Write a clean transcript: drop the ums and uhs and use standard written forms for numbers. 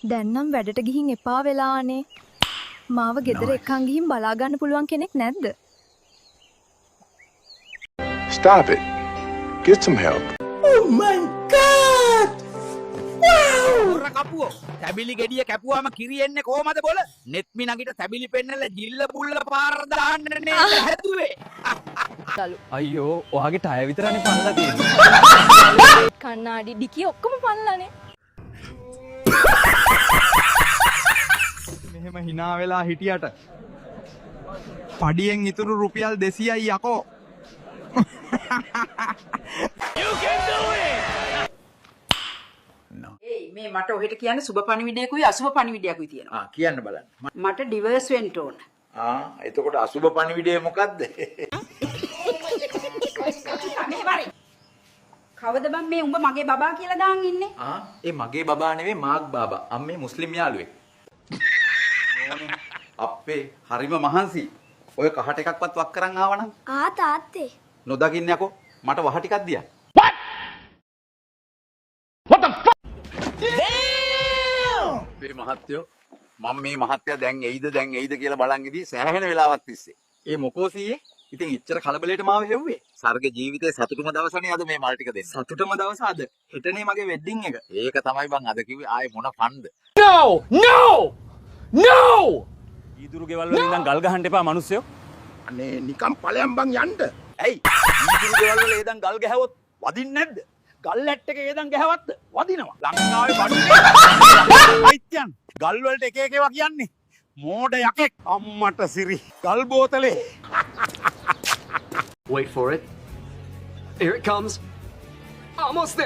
දැන් නම් වැඩට ගිහින් එපා වෙලානේ. මාව ගෙදර එක්කන් ගිහින් බලා ගන්න පුළුවන් කෙනෙක් නැද්ද? Stop it. Get some help. Oh my god! උර කපුවෝ තැබිලි ගෙඩිය කැපුවාම කිරි එන්නේ කොහමද බොල? නෙත්මි නගිට තැබිලි පෙන්නලා ජිල්ල බුල්ල පාර දාන්න නේද හැදුවේ? අයියෝ ඔයාගේ ටය විතරනේ පන්නලා තියෙන්නේ. කන්නාඩි ඩිකි ඔක්කොම පන්නලානේ. මෙහෙම hina වෙලා හිටියට පඩියෙන් ඉතුරු රුපියල් 200යි යකෝ. මේ මට ඔහෙට කියන්න සුබ පණිවිඩයකුයි අසුබ පණිවිඩයකුයි තියෙනවා. කියන්න බලන්න. මට ඩිවර්ස් වෙන්න ඕන. එතකොට අසුබ පණිවිඩය මොකද්ද? කවද බං මේ උඹ මගේ බබා කියලා දාන් ඉන්නේ? ඒ මගේ බබා නෙවෙයි මාක් බාබා. අම්මේ මුස්ලිම් යාළුවෙක්. අප්පේ හරිම මහන්සි. ඔය කහට එකක්වත් වක් කරන් ආවනම් තාත්තේ. නොදකින්න යකෝ මට වහ ටිකක් දියා. මේ මහත්තයෝ මම මේ මහත්තයා දැන් එයිද කියලා බලන් ඉදී සෑහෙන වෙලාවක් තිස්සේ. ඒ මොකෝ සීයේ? ඉතින් ඉච්චර කලබලයට මාව හෙව්වේ. සර්ග ජීවිතේ සතුටුම දවසනේ අද මේ මල් ටික දෙන්න. සතුටම දවස අද. හෙටනේ මගේ වෙඩ්ඩින් එක. ඒක තමයි බං අද කිව්වේ ආයේ මොන ෆන්ද? ඊදුරු ගෙවල් වල ඉඳන් ගල් ගහන්න එපා මිනිස්සුયો. අනේ නිකන් ඵලයන් බං යන්න. ඇයි? ඊදුරු ගෙවල් වල ඉඳන් ගල් ගහවොත් වදින්නේ නැද්ද? ගල් ඇට් එකේ ඉඳන් ගහවත්ද? වදිනවා. ලංකාවේ බඩු අයිත්‍යන් ගල් වලට එක එක ඒවා කියන්නේ. මෝඩ යකෙක් අම්මට සිරි ගල් බෝතලේ. Wait for it. Here it comes. Almost there.